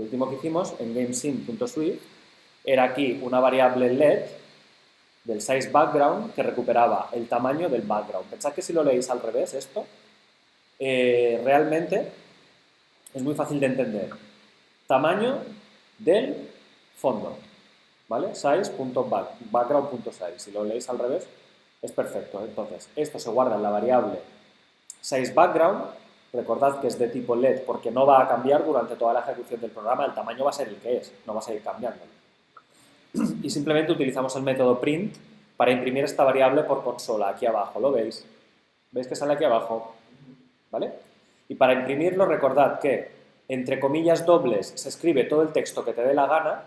Lo último que hicimos en GameSim.Swift era aquí una variable LED del size background que recuperaba el tamaño del background. Pensad que si lo leéis al revés esto, realmente es muy fácil de entender. Tamaño del fondo, ¿vale? Size.background.size. Si lo leéis al revés, es perfecto. Entonces, esto se guarda en la variable sizeBackground. Recordad que es de tipo LED porque no va a cambiar durante toda la ejecución del programa. El tamaño va a ser el que es, no va a seguir cambiando. Y simplemente utilizamos el método print para imprimir esta variable por consola, aquí abajo. ¿Lo veis? ¿Veis que sale aquí abajo? ¿Vale? Y para imprimirlo, recordad que entre comillas dobles se escribe todo el texto que te dé la gana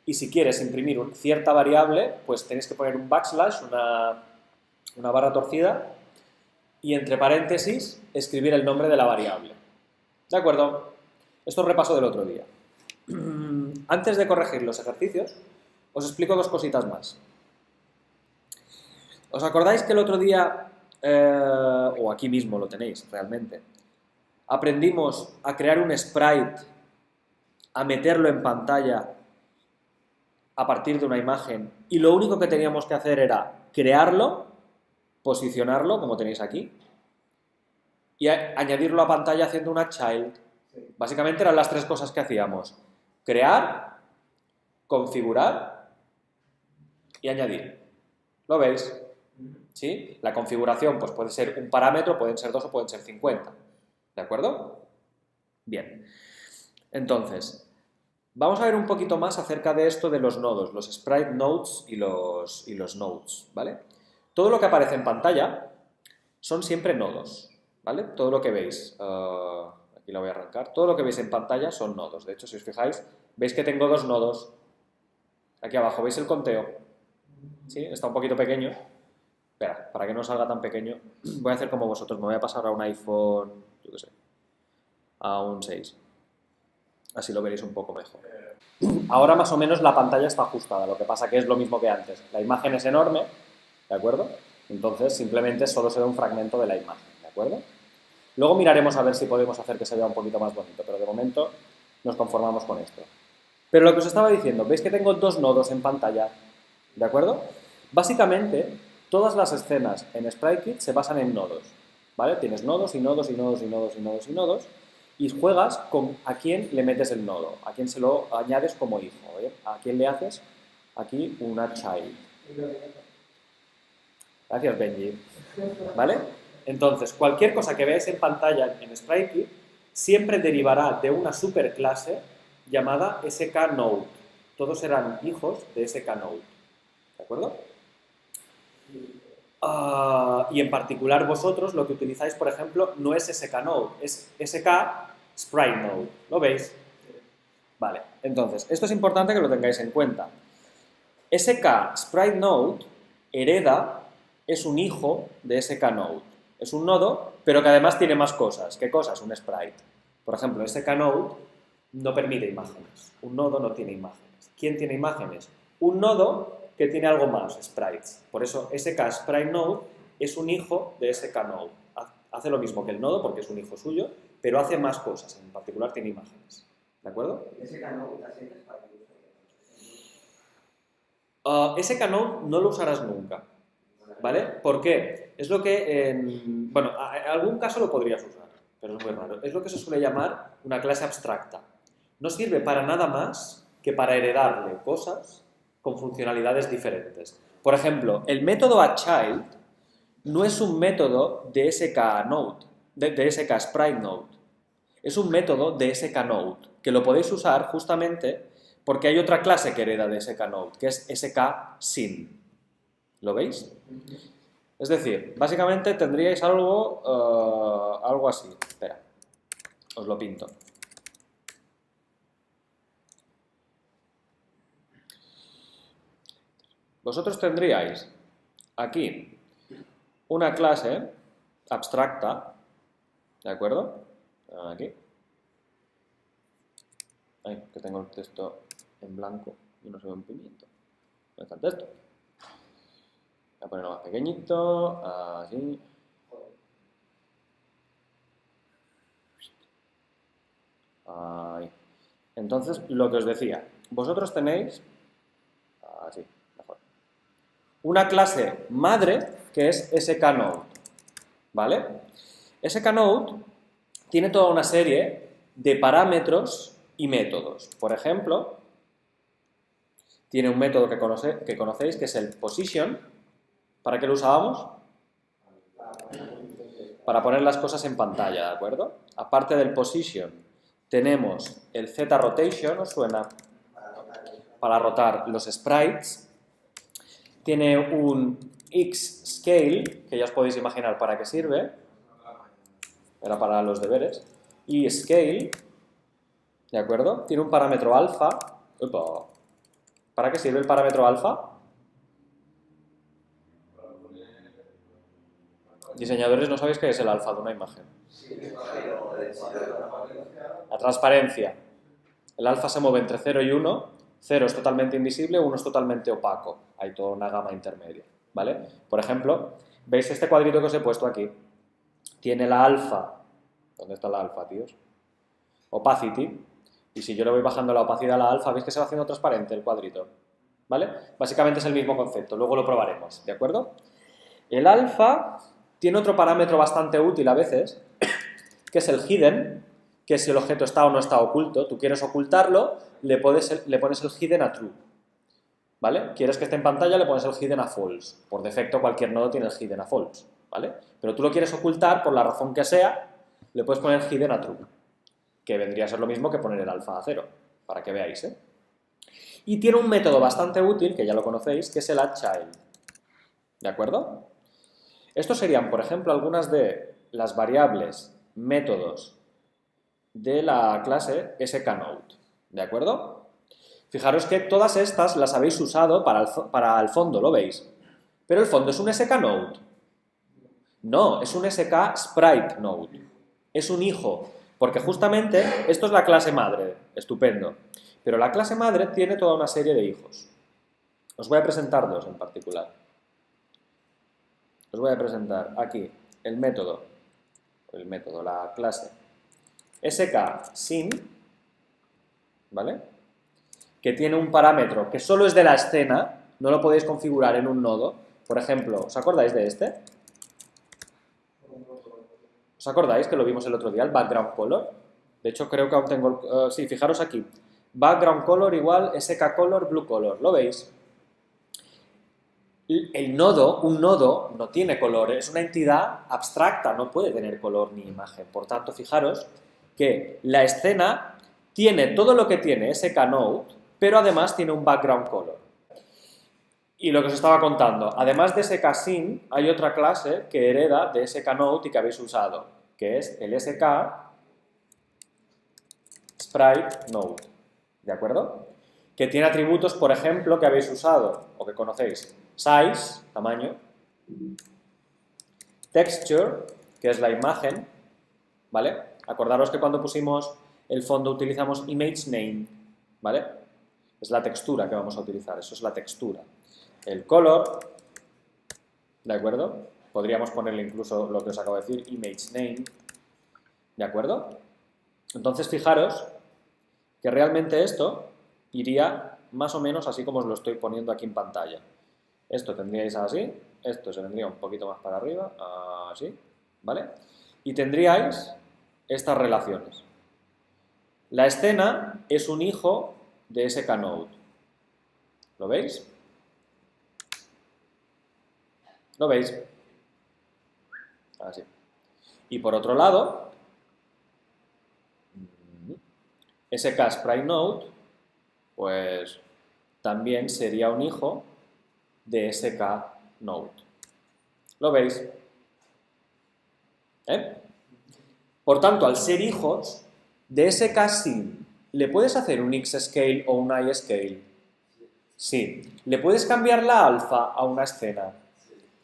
y si quieres imprimir cierta variable, pues tenéis que poner un backslash, una barra torcida, y entre paréntesis escribir el nombre de la variable. ¿De acuerdo? Esto es repaso del otro día. Antes de corregir los ejercicios, os explico dos cositas más. ¿Os acordáis que el otro día, o aquí mismo lo tenéis realmente, aprendimos a crear un sprite, a meterlo en pantalla a partir de una imagen y lo único que teníamos que hacer era crearlo, posicionarlo, como tenéis aquí, y añadirlo a pantalla haciendo una child? Básicamente eran las tres cosas que hacíamos: crear, configurar y añadir. ¿Lo veis? ¿Sí? La configuración pues puede ser un parámetro, pueden ser 2 o pueden ser 50. ¿De acuerdo? Bien. Entonces, vamos a ver un poquito más acerca de esto de los nodos, los sprite nodes y los nodes, ¿vale? Todo lo que aparece en pantalla son siempre nodos, ¿vale? Todo lo que veis, aquí la voy a arrancar, todo lo que veis en pantalla son nodos. De hecho, si os fijáis, veis que tengo dos nodos. Aquí abajo, ¿veis el conteo? ¿Sí? Está un poquito pequeño. Espera, para que no salga tan pequeño, voy a hacer como vosotros, me voy a pasar a un iPhone, yo qué sé, a un 6. Así lo veréis un poco mejor. Ahora más o menos la pantalla está ajustada, lo que pasa que es lo mismo que antes. La imagen es enorme, ¿de acuerdo? Entonces simplemente solo se ve un fragmento de la imagen, ¿de acuerdo? Luego miraremos a ver si podemos hacer que se vea un poquito más bonito, pero de momento nos conformamos con esto. Pero lo que os estaba diciendo, veis que tengo dos nodos en pantalla, ¿de acuerdo? Básicamente, todas las escenas en SpriteKit se basan en nodos, ¿vale? Tienes nodos y nodos y nodos y nodos y nodos y nodos, y juegas con a quién le metes el nodo, a quién se lo añades como hijo, ¿eh? A quién le haces aquí una child. Gracias, Benji. ¿Vale? Entonces, cualquier cosa que veáis en pantalla en SpriteKit siempre derivará de una superclase llamada skNode. Todos serán hijos de skNode. ¿De acuerdo? Y en particular vosotros lo que utilizáis, por ejemplo, no es skNode, es skSpriteNode. ¿Lo veis? Vale, entonces, esto es importante que lo tengáis en cuenta. skSpriteNode hereda, es un hijo de skNode. Es un nodo, pero que además tiene más cosas. ¿Qué cosas? Un sprite. Por ejemplo, skNode no permite imágenes. Un nodo no tiene imágenes. ¿Quién tiene imágenes? Un nodo que tiene algo más, sprites. Por eso skSpriteNode es un hijo de skNode. Hace lo mismo que el nodo porque es un hijo suyo, pero hace más cosas. En particular tiene imágenes. ¿De acuerdo? skNode no lo usarás nunca. ¿Vale? ¿Por qué? Es lo que, bueno, en algún caso lo podrías usar, pero es muy raro. Es lo que se suele llamar una clase abstracta. No sirve para nada más que para heredarle cosas con funcionalidades diferentes. Por ejemplo, el método aChild no es un método de skNode, de skSpriteNode. Es un método de skNode, que lo podéis usar justamente porque hay otra clase que hereda de skNode, que es skSyn. ¿Lo veis? Es decir, básicamente tendríais algo así. Espera, os lo pinto. Vosotros tendríais aquí una clase abstracta, ¿de acuerdo? Aquí. Ay, que tengo el texto en blanco y no se ve un pimiento. ¿Dónde está el texto? Voy a ponerlo más pequeñito, así. Ahí. Entonces, lo que os decía, vosotros tenéis, así, mejor, una clase madre que es skNode, ¿vale? skNode tiene toda una serie de parámetros y métodos. Por ejemplo, tiene un método que conocéis que es el position. ¿Para qué lo usábamos? Para poner las cosas en pantalla, ¿de acuerdo? Aparte del position, tenemos el z-rotation, ¿os suena? Para rotar los sprites. Tiene un x-scale, que ya os podéis imaginar para qué sirve. Era para los deberes. Y scale, ¿de acuerdo? Tiene un parámetro alfa. Upa. ¿Para qué sirve el parámetro alfa? Diseñadores, ¿no sabéis qué es el alfa de una imagen? La transparencia. El alfa se mueve entre 0 y 1. 0 es totalmente invisible, 1 es totalmente opaco. Hay toda una gama intermedia, ¿vale? Por ejemplo, ¿veis este cuadrito que os he puesto aquí? Tiene la alfa. ¿Dónde está la alfa, tíos? Opacity. Y si yo le voy bajando la opacidad a la alfa, ¿veis que se va haciendo transparente el cuadrito? ¿Vale? Básicamente es el mismo concepto, luego lo probaremos, ¿de acuerdo? El alfa tiene otro parámetro bastante útil a veces, que es el hidden, que si el objeto está o no está oculto, tú quieres ocultarlo, le pones el hidden a true, ¿vale? Quieres que esté en pantalla, le pones el hidden a false. Por defecto cualquier nodo tiene el hidden a false, ¿vale? Pero tú lo quieres ocultar por la razón que sea, le puedes poner el hidden a true, que vendría a ser lo mismo que poner el alfa a 0, para que veáis, ¿eh? Y tiene un método bastante útil, que ya lo conocéis, que es el addChild, ¿de acuerdo? Estos serían, por ejemplo, algunas de las variables, métodos de la clase skNode, ¿de acuerdo? Fijaros que todas estas las habéis usado para el fondo, ¿lo veis? Pero el fondo es un skNode. No, es un skSpriteNode. Es un hijo, porque justamente esto es la clase madre, estupendo. Pero la clase madre tiene toda una serie de hijos. Os voy a presentar dos en particular. Os voy a presentar aquí el método, la clase skSim, ¿vale? Que tiene un parámetro que solo es de la escena, no lo podéis configurar en un nodo. Por ejemplo, ¿os acordáis de este? ¿Os acordáis que lo vimos el otro día, el background color? De hecho, creo que aún tengo... sí, fijaros aquí. Background color igual skColor blue color, ¿lo veis? El nodo, un nodo, no tiene color, es una entidad abstracta, no puede tener color ni imagen. Por tanto, fijaros que la escena tiene todo lo que tiene skNode, pero además tiene un background color. Y lo que os estaba contando, además de skSim, hay otra clase que hereda de skNode y que habéis usado, que es el skSpriteNode, ¿de acuerdo? Que tiene atributos, por ejemplo, que habéis usado o que conocéis. Size, tamaño. Texture, que es la imagen, ¿vale? Acordaros que cuando pusimos el fondo utilizamos ImageName, ¿vale? Es la textura que vamos a utilizar, eso es la textura. El color, ¿de acuerdo? Podríamos ponerle incluso lo que os acabo de decir, ImageName, ¿de acuerdo? Entonces fijaros que realmente esto iría más o menos así como os lo estoy poniendo aquí en pantalla. Esto tendríais así, esto se vendría un poquito más para arriba, así, ¿vale? Y tendríais estas relaciones. La escena es un hijo de skNode. ¿Lo veis? ¿Lo veis? Así. Y por otro lado, skSpriteNode, pues también sería un hijo de skNode. ¿Lo veis? Por tanto, al ser hijos de skSim, ¿le puedes hacer un xScale o un iScale? Sí. ¿Le puedes cambiar la alfa a una escena?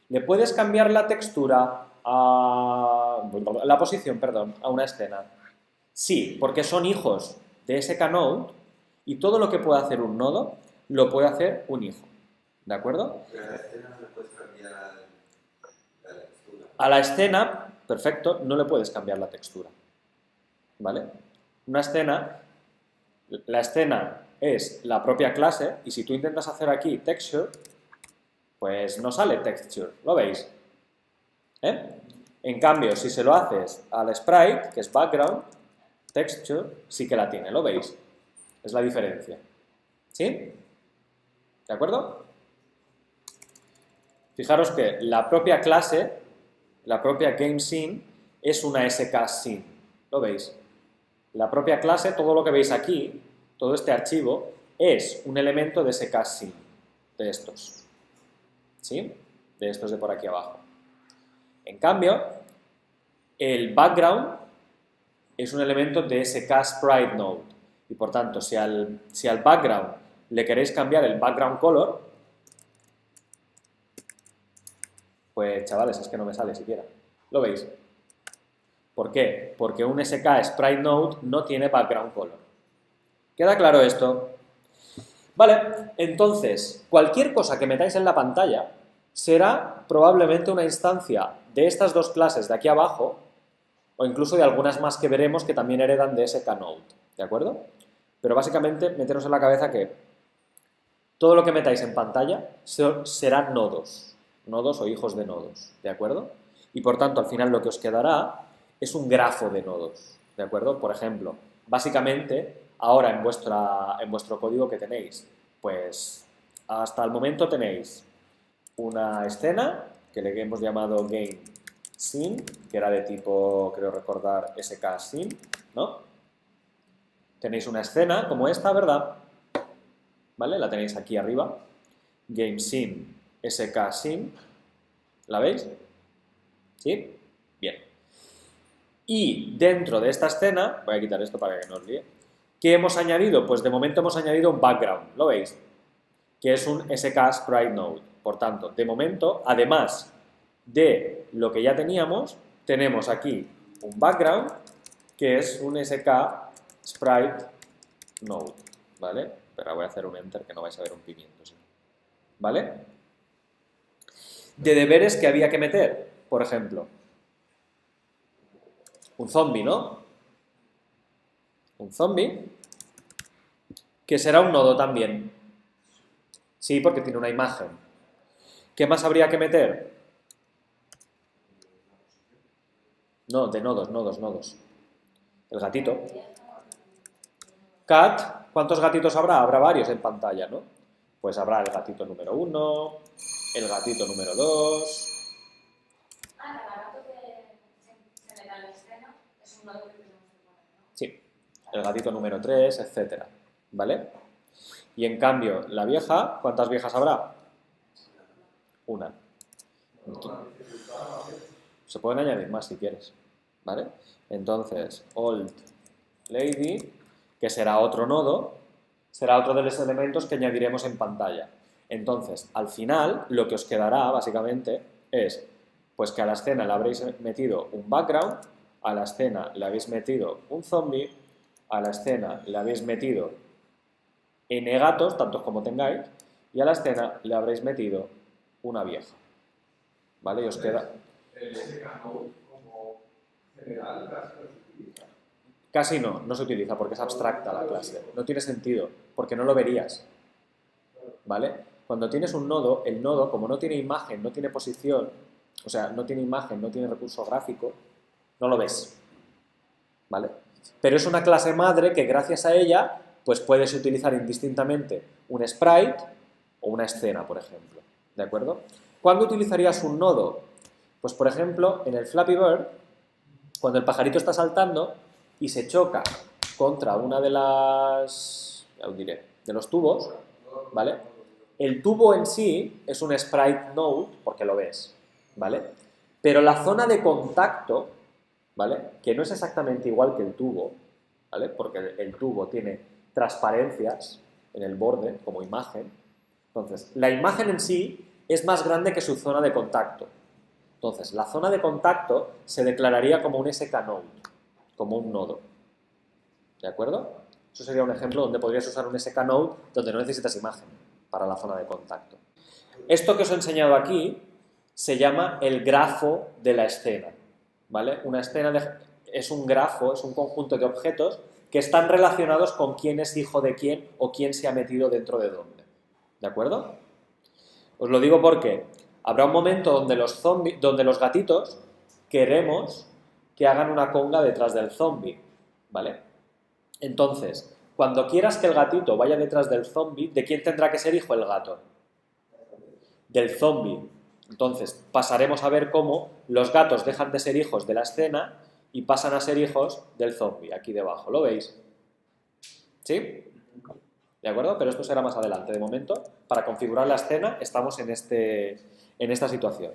¿Le puedes cambiar la textura la posición, perdón, a una escena? Sí, porque son hijos de skNode y todo lo que puede hacer un nodo lo puede hacer un hijo. ¿De acuerdo? Pero a la escena no le puedes cambiar la textura. A la escena, perfecto, no le puedes cambiar la textura. ¿Vale? Una escena La escena es la propia clase y si tú intentas hacer aquí texture, pues no sale texture, ¿lo veis? ¿Eh? En cambio, si se lo haces al sprite, que es background, texture, sí que la tiene, ¿lo veis? Es la diferencia. ¿Sí? ¿De acuerdo? Fijaros que la propia clase, la propia GameScene, es una SKScene. ¿Lo veis? La propia clase, todo lo que veis aquí, todo este archivo, es un elemento de SKScene, de estos. ¿Sí? De estos de por aquí abajo. En cambio, el background es un elemento de SKSpriteNode. Y por tanto, si al background le queréis cambiar el background color, pues chavales, es que no me sale siquiera. ¿Lo veis? ¿Por qué? Porque un SKSpriteNode no tiene background color. ¿Queda claro esto? Vale, entonces, cualquier cosa que metáis en la pantalla será probablemente una instancia de estas dos clases de aquí abajo, o incluso de algunas más que veremos que también heredan de skNode, ¿de acuerdo? Pero básicamente, meteros en la cabeza que todo lo que metáis en pantalla serán nodos o hijos de nodos, ¿de acuerdo? Y por tanto, al final lo que os quedará es un grafo de nodos, ¿de acuerdo? Por ejemplo, básicamente, ahora en vuestro código que tenéis, pues hasta el momento tenéis una escena que le hemos llamado GameScene, que era de tipo, creo recordar, SKScene, ¿no? Tenéis una escena como esta, ¿verdad? ¿Vale? La tenéis aquí arriba. GameScene, SKScene. ¿La veis? ¿Sí? Bien. Y dentro de esta escena, voy a quitar esto para que no os líe, ¿qué hemos añadido? Pues de momento hemos añadido un background, ¿lo veis? Que es un SKSpriteNode. Por tanto, de momento, además de lo que ya teníamos, tenemos aquí un background que es un SKSpriteNode, ¿vale? Pero voy a hacer un enter que no vais a ver un pimiento, ¿sí? ¿Vale? De deberes que había que meter, por ejemplo, un zombie, ¿no? Un zombie que será un nodo también. Sí, porque tiene una imagen. ¿Qué más habría que meter? No, de nodos. El gatito. Cat, ¿cuántos gatitos habrá? Habrá varios en pantalla, ¿no? Pues habrá el gatito número 1, el gatito número 2. Cada gato que se meta en la escena es un nodo que tenemos que poner, ¿no? Sí, el gatito número 3, etcétera, ¿vale? Y en cambio, la vieja, ¿cuántas viejas habrá? Una. Se pueden añadir más si quieres, ¿vale? Entonces, old lady, que será otro nodo, será otro de los elementos que añadiremos en pantalla. Entonces, al final, lo que os quedará, básicamente, es pues que a la escena le habréis metido un background, a la escena le habéis metido un zombie, a la escena le habéis metido n gatos, tantos como tengáis, y a la escena le habréis metido una vieja. ¿Vale? Y os queda... El SKNode como general casi no se utiliza. Casi no se utiliza porque es abstracta la clase. No tiene sentido, porque no lo verías. ¿Vale? Cuando tienes un nodo, el nodo, como no tiene imagen, no tiene posición, o sea, no tiene imagen, no tiene recurso gráfico, no lo ves. ¿Vale? Pero es una clase madre que gracias a ella, pues puedes utilizar indistintamente un sprite o una escena, por ejemplo. ¿De acuerdo? ¿Cuándo utilizarías un nodo? Pues, por ejemplo, en el Flappy Bird, cuando el pajarito está saltando y se choca contra una de las... ya os diré, de los tubos, ¿vale? El tubo en sí es un sprite node, porque lo ves, ¿vale? Pero la zona de contacto, ¿vale? Que no es exactamente igual que el tubo, ¿vale? Porque el tubo tiene transparencias en el borde, como imagen. Entonces, la imagen en sí es más grande que su zona de contacto. Entonces, la zona de contacto se declararía como un skNode, como un nodo. ¿De acuerdo? Eso sería un ejemplo donde podrías usar un skNode donde no necesitas imagen para la zona de contacto. Esto que os he enseñado aquí se llama el grafo de la escena, ¿vale? Una escena es un grafo, es un conjunto de objetos que están relacionados con quién es hijo de quién o quién se ha metido dentro de dónde. ¿De acuerdo? Os lo digo porque habrá un momento donde donde los gatitos queremos que hagan una conga detrás del zombie, ¿vale? Entonces, cuando quieras que el gatito vaya detrás del zombie, ¿de quién tendrá que ser hijo el gato? Del zombie. Entonces, pasaremos a ver cómo los gatos dejan de ser hijos de la escena y pasan a ser hijos del zombie, aquí debajo. ¿Lo veis? ¿Sí? ¿De acuerdo? Pero esto será más adelante. De momento, para configurar la escena, estamos en esta situación.